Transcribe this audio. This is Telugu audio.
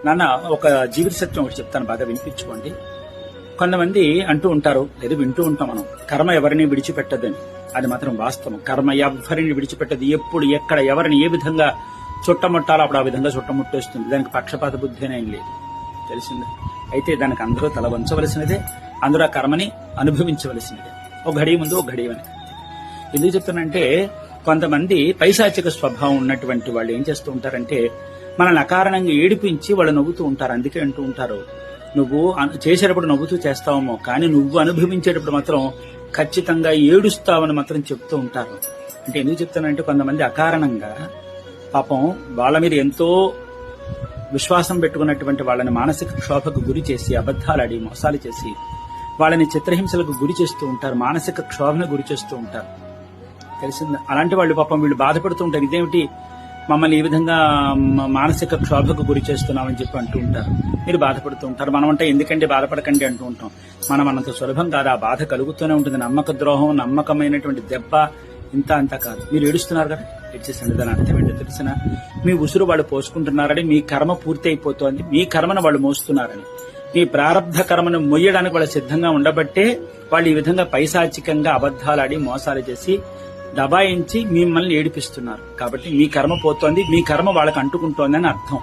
నాన్న, ఒక జీవిత సత్యం ఒకటి చెప్తాను, బాగా వినిపించుకోండి. కొంతమంది అంటూ ఉంటారు, లేదా వింటూ ఉంటాం మనం, కర్మ ఎవరిని విడిచిపెట్టదని. అది మాత్రం వాస్తవం. కర్మ ఎవరిని విడిచిపెట్టదు. ఎప్పుడు ఎక్కడ ఎవరిని ఏ విధంగా చుట్టముట్టాలో అప్పుడు ఆ విధంగా చుట్టముట్టేస్తుంది. దానికి పక్షపాత బుద్ధి అనేం లేదు, తెలిసిందే. అయితే దానికి అందరూ తల వంచవలసినదే, అందరూ ఆ కర్మని అనుభవించవలసినదే. ఒక ఘడియ ముందు ఒక ఘడియ వెనక. ఎందుకు చెప్తానంటే, కొంతమంది పైశాచిక స్వభావం ఉన్నటువంటి వాళ్ళు ఏం చేస్తూ ఉంటారంటే, మనల్ని అకారణంగా ఏడిపించి వాళ్ళు నవ్వుతూ ఉంటారు. అందుకే అంటూ ఉంటారు, నువ్వు చేసేటప్పుడు నవ్వుతూ చేస్తావేమో, కానీ నువ్వు అనుభవించేటప్పుడు మాత్రం ఖచ్చితంగా ఏడుస్తావని మాత్రం చెప్తూ ఉంటారు. అంటే ఎందుకు చెప్తానంటే, కొంతమంది అకారణంగా పాపం వాళ్ళ మీద ఎంతో విశ్వాసం పెట్టుకున్నటువంటి వాళ్ళని మానసిక క్షోభకు గురి చేసి, అబద్ధాలాడి మోసాలు చేసి వాళ్ళని చిత్రహింసలకు గురి చేస్తూ ఉంటారు, మానసిక క్షోభను గురి చేస్తూ ఉంటారు, తెలిసిందా. అలాంటి వాళ్ళు పాపం వీళ్ళు బాధపడుతూ ఉంటారు, ఇదేమిటి మమ్మల్ని ఈ విధంగా మానసిక క్షోభకు గురి చేస్తున్నామని చెప్పి అంటూ ఉంటారు. మీరు బాధపడుతూ ఉంటారు. మనం అంటే ఎందుకంటే బాధపడకండి అంటూ ఉంటాం. మనం అన్నంత సులభం కాదు, ఆ బాధ కలుగుతూనే ఉంటుంది. నమ్మక ద్రోహం, నమ్మకమైనటువంటి దెబ్బ ఇంత అంతా కాదు. మీరు ఏడుస్తున్నారు కదా, ఏడ్చేసండి. దాని అర్థం ఏంటో తెలిసిన, మీ ఉసురు వాళ్ళు పోసుకుంటున్నారని, మీ కర్మ పూర్తి అయిపోతుంది, మీ కర్మను వాళ్ళు మోస్తున్నారని, మీ ప్రారంధ కర్మను మొయ్యడానికి వాళ్ళు సిద్ధంగా ఉండబట్టే వాళ్ళు ఈ విధంగా పైశాచికంగా అబద్ధాలాడి మోసాలు చేసి దబాయించి మిమ్మల్ని ఏడిపిస్తున్నారు. కాబట్టి మీ కర్మ పోతోంది, మీ కర్మ వాళ్ళకి అంటుకుంటోందని అర్థం.